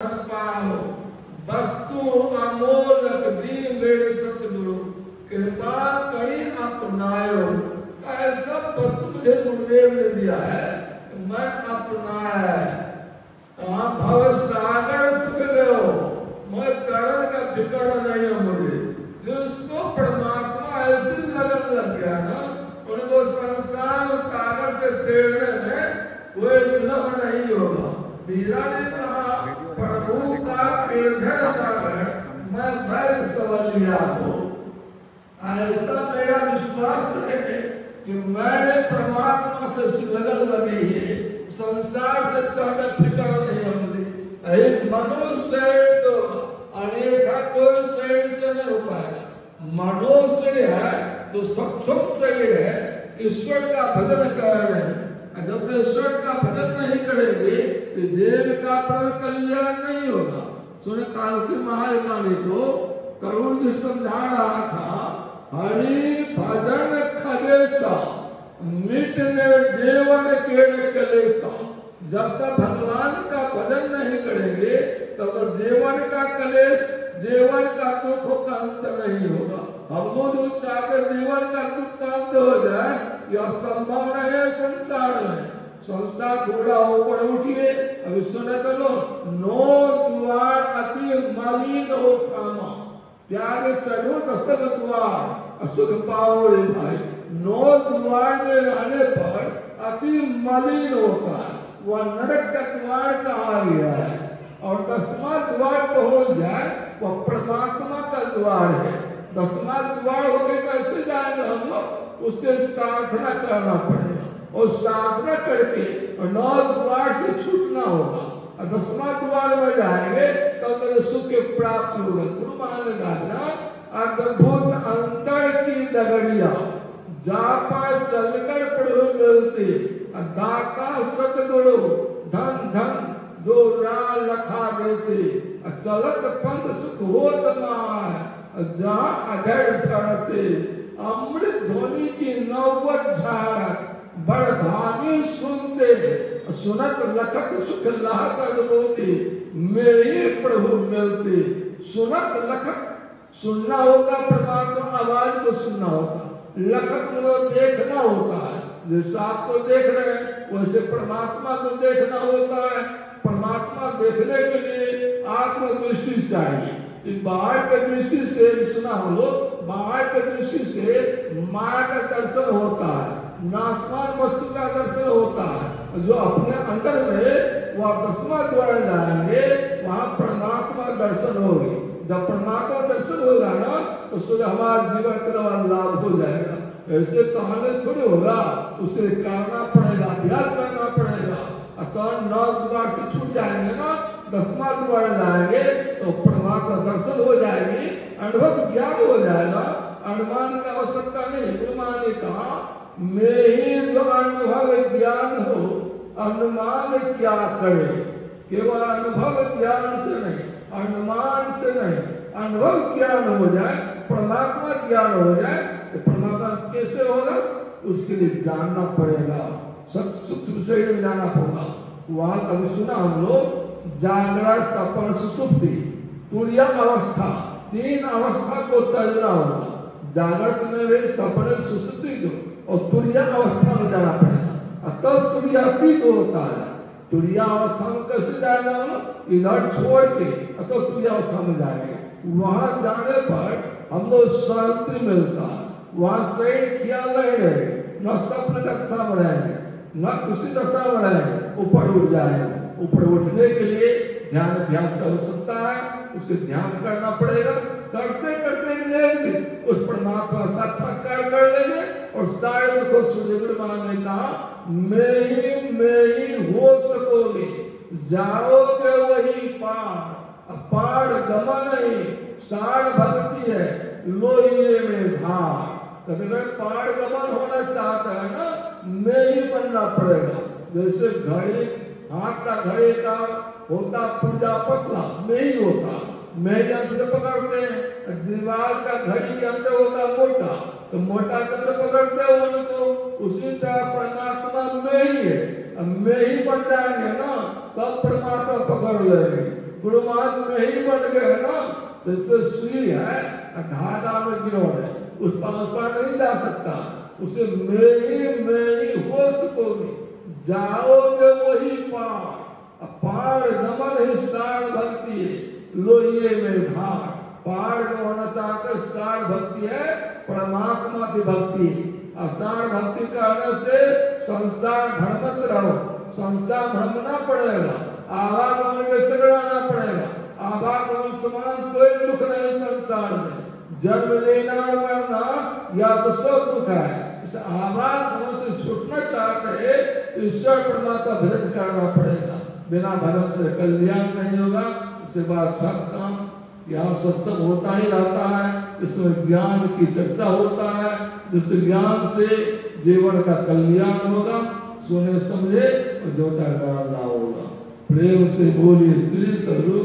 पाओ वस्तु अमोलक दी मेरे सतगुरु कृपा करी अपनायो। ऐसा वस्तु मुझे गुरुदेव ने दिया है, मैं अपनाया है। भव सागर सुख लो, मैं करण का फिक्र नहीं है मुझे। जिसको परमात्मा ऐसी लगन लग गया ना, उनको संसार सागर से तैरने में कोई विलंब नहीं होगा। मीरा ने कहा प्रभु का मैं भर सवलिया हूँ। ऐसा मेरा विश्वास है कि मैंने परमात्मा से लगन लगी है, संसार से तरह फिक्र नहीं होती। मनुष्य तो अनेक कोई शरीर से नहीं हो पाएगा। मनुष्य है तो सक्षम शरीर है, ईश्वर का भजन कर रहे हैं। जब ईश्वर का भजन नहीं करेंगे तो जीव का परम कल्याण नहीं होगा। सुने कालकी महारानी को करुण जी समझा रहा था, हरि भजन खगेशा मिटने जीवन के कलेशा। जब तक भगवान का भजन नहीं करेंगे तब तो जीवन का कलेश, जीवन का दुख का अंत नहीं होगा। हम लोग चाहते जीवन का दुख का अंत हो जाए, यह संभव नहीं है संसार में। संसार थोड़ा ऊपर उठिए, अभी सुने तो लो, नो द्वार अति मलिन हो कामा, त्याग चढ़ो न सब द्वार असुख पाओ रे भाई। नो द्वार में रहने पर अति मलिन होता है, वह नरक का द्वार कहा गया है। और 10वां द्वार पहुंच जाए वह परमात्मा का द्वार है। 10वां द्वार होके कैसे जाएंगे हम लोग? उसके साधना करना पड़ेगा, और साधना करके 9 द्वार से छूटना होगा। और 10वां द्वार में जाएंगे तब तक सुख की प्राप्ति होगा। गुरु महाराज ने कहा अद्भुत अंतर की डगरिया जापा चलकर प्रभु मिलती, दाता सतगुरु धन धन जो राह लखा देते। चलत पंथ सुख होत माय जहाँ अधर झड़ते, अमृत ध्वनि की नौबत झाड़ बड़ भागी सुनते। सुनत लखत सुख लाहत अनुभूति मेरे प्रभु मिलते। सुनत लखत सुनना होगा, परमात्मा आवाज को सुनना होगा। लखत मतलब देखना होता है, जैसे आपको देख रहे हैं वैसे परमात्मा को देखना होता है। परमात्मा देखने के लिए आत्मदृष्टि चाहिए। बाहर के दृष्टि से सुना हम लोग, बाहर के दृष्टि से माया का दर्शन होता है, नाशवान वस्तु का दर्शन होता है। जो अपने अंदर में वह 10वां द्वार जाएंगे, वहां परमात्मा दर्शन होगी। जब परमात्मा दर्शन होगा ना तो सुबह हमारा जीवन का लाभ हो जाएगा। ऐसे कहने थोड़ी होगा, उसे करना पड़ेगा, अभ्यास करना पड़ेगा। अगर 9 द्वार से छूट जाएंगे ना, 10वां द्वार जाएंगे तो परमात्मा दर्शन हो जाएगी, अनुभव ज्ञान हो जाएगा। अनुमान की आवश्यकता नहीं। गुरुमान ने कहा मैं ही जो अनुभव ज्ञान हो, अनुमान क्या करे। केवल अनुभव ज्ञान से नहीं, अनुमान से नहीं, अनुभव ज्ञान हो जाए, परमात्मा ज्ञान हो जाए तो परमात्मा कैसे होगा उसके लिए जानना पड़ेगा, सूक्ष्म शरीर में जाना होगा। वहां कभी सुना हम लोग जागरण सपन सुसुप्ति तुरीय अवस्था, 3 अवस्था को तजना होगा। जागृत में भी सपन सुसुप्ति को और तुरीय अवस्था में जाना पड़ेगा। तब तुरीयातीत होता है। तुरीय अवस्था में कैसे जाएगा? इधर छोड़ के तो तुरीय अवस्था में जाएंगे। वहां जाने पर हम लोग शांति मिलता है। वहां शरीर ख्याल नहीं रहे, न स्वप्न दशा में रहेंगे, न किसी दशा में रहेंगे, ऊपर उठ जाएंगे। ऊपर उठने के लिए ध्यान अभ्यास की आवश्यकता है, उसके ध्यान करना पड़ेगा। करते करते लेंगे उस परमात्मा साक्षात्कार कर लेंगे। और सारे को सूर्य गुरुमान ने कहा मैं ही हो सकोगे, जाओगे वही पार। पार गमन नहीं, सार भक्ति है लोहिए में धार। अगर पार गमन होना चाहता है ना, मैं ही बनना पड़ेगा। जैसे घड़ी, हाथ का घड़ी का होता पूजा पतला, मैं ही होता, मैं ही अंतर पकड़ते हैं। दीवार का घड़ी के अंदर होता मोटा, तो मोटा के अंदर पकड़ते हैं उनको। उसी तरह परमात्मा मैं ही है। अब मैं ही बन जाएंगे ना, तब परमात्मा पकड़ लेंगे। गुणवान में ही बन गए ना, तो इससे सुई है धागा में गिरोह है, उस पर नहीं जा सकता, उसे मेरी हो सकोगे, जाओगे वही पार। पार गमन ही सार भक्ति है, लोहिए में धार। पार होना चाहते सार भक्ति है, परमात्मा की भक्ति है। असार भक्ति करने से संसार भ्रमत रहो, संसार भ्रमना पड़ेगा, आवागमन में चढ़ाना पड़ेगा। आवागमन समान कोई दुख नहीं संसार में, जन्म लेना मरना या तो सब दुख है। इस आवागमन से छूटना चाहते हैं, ईश्वर परमात्मा भजन करना पड़ेगा। बिना भजन से कल्याण नहीं होगा। इसके बाद सब काम यहाँ सत्संग होता ही रहता है, इसमें ज्ञान की चर्चा होता है, जिस ज्ञान से जीवन का कल्याण होगा। सुने समझे और जो होगा। प्रेम से बोलिए श्री सद्गुरु